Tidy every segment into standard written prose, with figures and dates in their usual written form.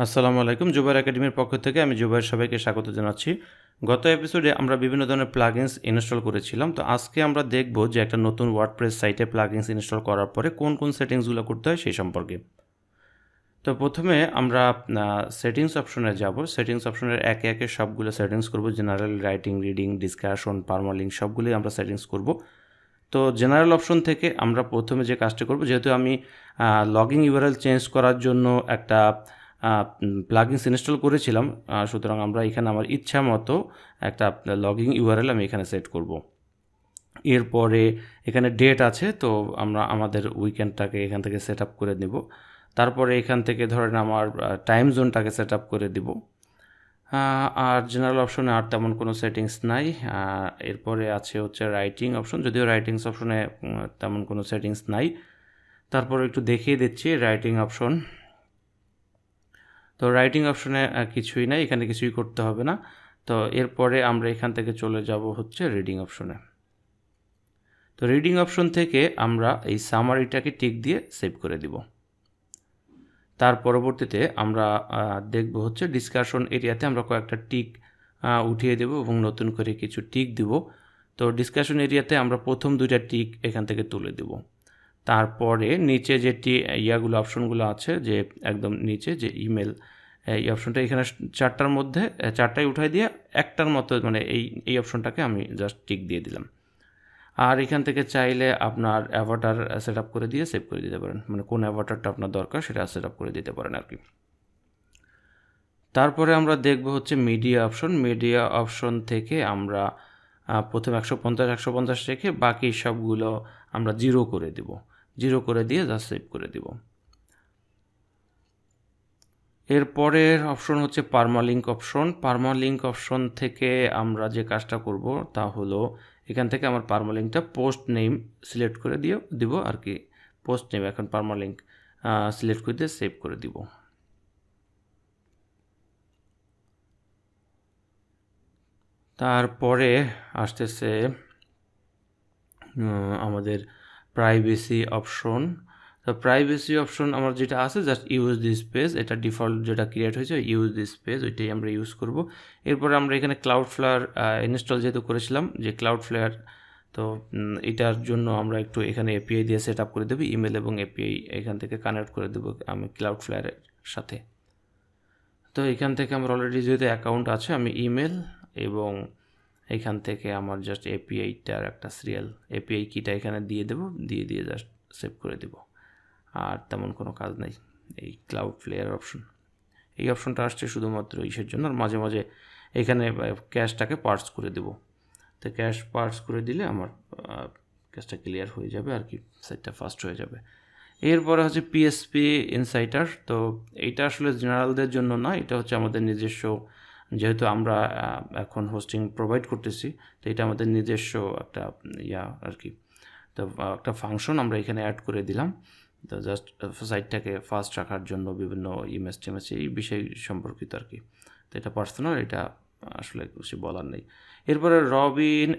আসসালামু আলাইকুম। জুবায়ের একাডেমির পক্ষ থেকে আমি জুবায়ের সবাইকে স্বাগত জানাচ্ছি। গত এপিসোডে আমরা বিভিন্ন ধরনের প্লাগইনস ইনস্টল করেছিলাম। তো আজকে আমরা দেখব যে একটা নতুন ওয়ার্ডপ্রেস সাইটে প্লাগইনস ইনস্টল করার পরে কোন কোন সেটিংসগুলো করতে হয় সেই সম্পর্কে। তো প্রথমে আমরা সেটিংস অপশনে যাব। সেটিংস অপশনের একে একে সবগুলো সেটিংস করব। General, writing, reading, discussion, permalink সবগুলোই আমরা সেটিংস করব। তো জেনারেল অপশন থেকে আমরা প্রথমে যে কাজটা করব, যেহেতু আমি লগইন ইউআরএল চেঞ্জ করার জন্য একটা প্লাগইনস ইনস্টল করেছিলাম, সুতরাং আমরা এখানে আমার ইচ্ছা মতো একটা লগইন ইউআরএল আমি এখানে সেট করব। এরপরে এখানে ডেট আছে, তো আমরা আমাদের উইকেন্ডটাকে এখান থেকে সেট আপ করে নেব। তারপরে এখান থেকে ধরেন আমার টাইম জোনটাকে সেট আপ করে দিব। আর জেনারেল অপশনে আর তেমন কোনো সেটিংস নাই। এরপরে আছে হচ্ছে রাইটিং অপশন, যদিও রাইটিংস অপশনে তেমন কোনো সেটিংস নাই। তারপরে একটু দেখিয়ে দিচ্ছি রাইটিং অপশন। তো রাইটিং অপশনে কিছুই নাই, এখানে কিছুই করতে হবে না। তো এরপরে আমরা এখান থেকে চলে যাব হচ্ছে রিডিং অপশনে। তো রিডিং অপশন থেকে আমরা এই সামারিটাকে টিক দিয়ে সেভ করে দিব। তার পরবর্তীতে আমরা দেখব হচ্ছে ডিসকাশন এরিয়াতে আমরা কয়েকটা টিক উঠিয়ে দেব এবং নতুন করে কিছু টিক দিব। তো ডিসকাশন এরিয়াতে আমরা প্রথম দুইটা টিক এখান থেকে তুলে দেব। তারপরে নিচে যে ইয়াগুলো অপশনগুলো আছে, যে একদম নিচে যে ইমেল, এই অপশনটা এখানে চারটার মধ্যে চারটাই উঠাই দিয়ে একটার মতো মানে এই অপশনটাকে আমি জাস্ট টিক দিয়ে দিলাম। আর এখান থেকে চাইলে আপনার অ্যাভাটার সেট আপ করে দিয়ে সেভ করে দিতে পারেন, মানে কোন অ্যাভাটারটা আপনার দরকার সেটা সেট আপ করে দিতে পারেন আর কি। তারপরে আমরা দেখব হচ্ছে মিডিয়া অপশন। মিডিয়া অপশন থেকে আমরা প্রথমে 150 রেখে বাকি সবগুলো আমরা 0 করে দেব। 0 করে দিয়ে জাস্ট সেভ করে দেব। এরপরের অপশন হচ্ছে পারমালিঙ্ক অপশন। পারমালিঙ্ক অপশন থেকে আমরা যে কাজটা করব তা হলো এখান থেকে আমার পারমালিঙ্কটা পোস্ট নেম সিলেক্ট করে দিব আর কি। পোস্ট নেম এখন পারমালিঙ্ক সিলেক্ট করে দিয়ে সেভ করে দিব। তারপরে আসতেছে আমাদের প্রাইভেসি অপশন। তো প্রাইভেসি অপশন আমার যেটা আছে জাস্ট ইউজ দিস পেজ, এটা ডিফল্ট যেটা ক্রিয়েট হয়েছে ইউজ দিস পেজ, ওইটাই আমরা ইউজ করব। এরপরে আমরা এখানে ক্লাউডফ্লায়ার ইনস্টল যেহেতু করেছিলাম, যে ক্লাউডফ্লায়ার, তো এটার জন্য আমরা একটু এখানে এপিআই দিয়ে সেট আপ করে দেবো। ইমেল এবং এপিআই এখান থেকে কানেক্ট করে দেবো আমি ক্লাউডফ্লায়ারের সাথে। তো এখান থেকে আমার অলরেডি যেহেতু অ্যাকাউন্ট আছে, আমি ইমেল এবং এখান থেকে আমার জাস্ট এপিআইটার একটা সিরিয়াল এপিআই কিটা এখানে দিয়ে দেবো, দিয়ে জাস্ট সেভ করে দেব। আর তেমন কোনো কাজ নেই। এই ক্লাউডফ্লায়ার অপশন, এই অপশনটা আসছে শুধুমাত্র ইসের জন্য, আর মাঝে মাঝে এখানে ক্যাশটাকে পার্স করে দেব। তো ক্যাশ পার্স করে দিলে আমার ক্যাশটা ক্লিয়ার হয়ে যাবে আর কি, সাইটটা ফাস্ট হয়ে যাবে। এরপরে হচ্ছে পিএসপি ইনসাইটার। তো এইটা আসলে জেনারেলদের জন্য না, এটা হচ্ছে আমাদের নিজস্ব, যেহেতু আমরা এখন হোস্টিং প্রোভাইড করতেছি, তো এটা আমাদের নিজস্ব একটা আর কি। তো একটা ফাংশন আমরা এখানে অ্যাড করে দিলাম, তো জাস্ট সাইটটাকে ফাস্ট রাখার জন্য বিভিন্ন ইমেজ টিমেজ এই বিষয় সম্পর্কিত আর কি। তো এটা পার্সোনাল, এটা আসলে কিছু বলার নেই। এরপরে রবিন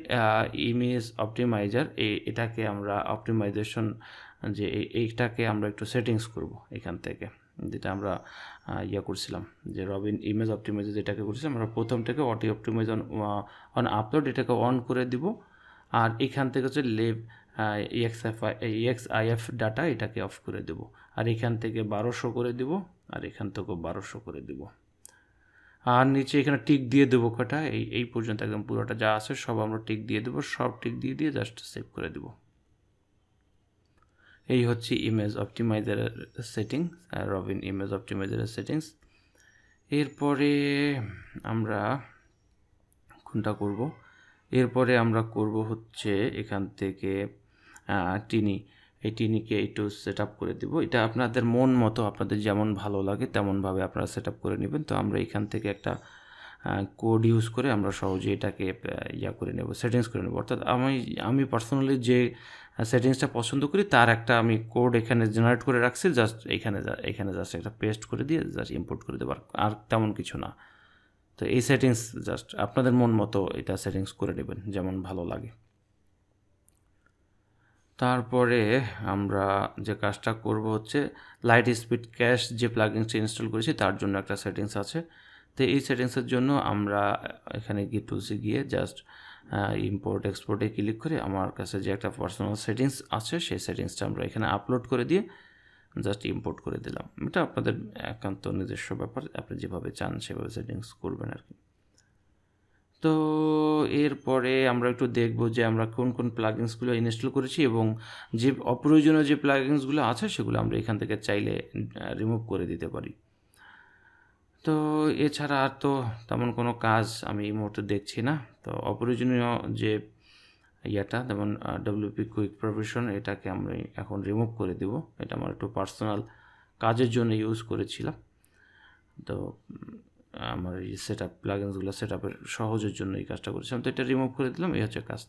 ইমেজ অপটিমাইজার, এটাকে আমরা অপটিমাইজেশন, যে এইটাকে আমরা একটু সেটিংস করব এখান থেকে, যেটা আমরা করছিলাম, যে রবিন ইমেজ অপটিমাইজার যেটাকে করছিলাম আমরা প্রথমটাকে অটো অপটিমাইজ অন আপলোড এটাকে অন করে দিব। আর এখান থেকে হচ্ছে EXIF ডাটা এটাকে অফ করে দেব। আর এখান থেকে 1200 করে দেব, আর এখান থেকেও 1200 করে দেব। আর নিচে এখানে টিক দিয়ে দেবো কটা, এই পর্যন্ত একদম পুরোটা যা আছে সব আমরা টিক দিয়ে দেবো, সব টিক দিয়ে জাস্ট সেভ করে দেব। এই হচ্ছে ইমেজ অপটিমাইজারের সেটিংস, রবিন ইমেজ অপটিমাইজারের সেটিংস। এরপরে আমরা কোনটা করব? এরপরে আমরা করব হচ্ছে এখান থেকে টিনি, এই টিনিকে একটু সেট আপ করে দেবো। এটা আপনাদের মন মতো, আপনাদের যেমন ভালো লাগে তেমনভাবে আপনারা সেট আপ করে নেবেন। তো আমরা এখান থেকে একটা কোড ইউজ করে আমরা সহজে এটাকে করে নেব, সেটিংস করে নেব। অর্থাৎ আমি পার্সোনালি যে সেটিংসটা পছন্দ করি তার একটা আমি কোড এখানে জেনারেট করে রাখছি, জাস্ট এখানে জাস্ট একটা পেস্ট করে দিয়ে জাস্ট ইম্পোর্ট করে দেবো, আর তেমন কিছু না। তো এই সেটিংস জাস্ট আপনাদের মন মতো এটা সেটিংস করে নেবেন যেমন ভালো লাগে। তারপরে আমরা যে কাজটা করব হচ্ছে লাইট স্পিড ক্যাশ যে প্লাগিনসটা ইনস্টল করেছি তার জন্য একটা সেটিংস আছে। তো এই সেটিংসের জন্য আমরা এখানে গিয়ে টুলসে গিয়ে জাস্ট ইম্পোর্ট এক্সপোর্টে ক্লিক করে আমার কাছে যে একটা পার্সোনাল সেটিংস আছে সেই সেটিংসটা আমরা এখানে আপলোড করে দিয়ে জাস্ট ইম্পোর্ট করে দিলাম। এটা আপনাদের একান্ত নিজস্ব ব্যাপার, আপনি যেভাবে চান সেভাবে সেটিংস করবেন আর কি। তো এরপরে আমরা একটু দেখব যে আমরা কোন কোন প্লাগিনসগুলো ইনস্টল করেছি এবং যে অপ্রয়োজনীয় যে প্লাগিনসগুলো আছে সেগুলো আমরা এখান থেকে চাইলে রিমুভ করে দিতে পারি। তো এছাড়া আর তো তেমন কোনো কাজ আমি এই মুহূর্তে দেখছি না। তো অপ্রয়োজনীয় যে ইয়েটা যেমন ডব্লিউপি কুইক প্রভিশন এটাকে আমি এখন রিমুভ করে দেব। এটা আমার একটু পার্সোনাল কাজের জন্য ইউজ করেছিলাম। তো আমার এই সেট আপ প্লাগিনসগুলো সেট আপের সহজের জন্য এই কাজটা করেছিলাম। তো এটা রিমুভ করে দিলাম, এই হচ্ছে কাজ।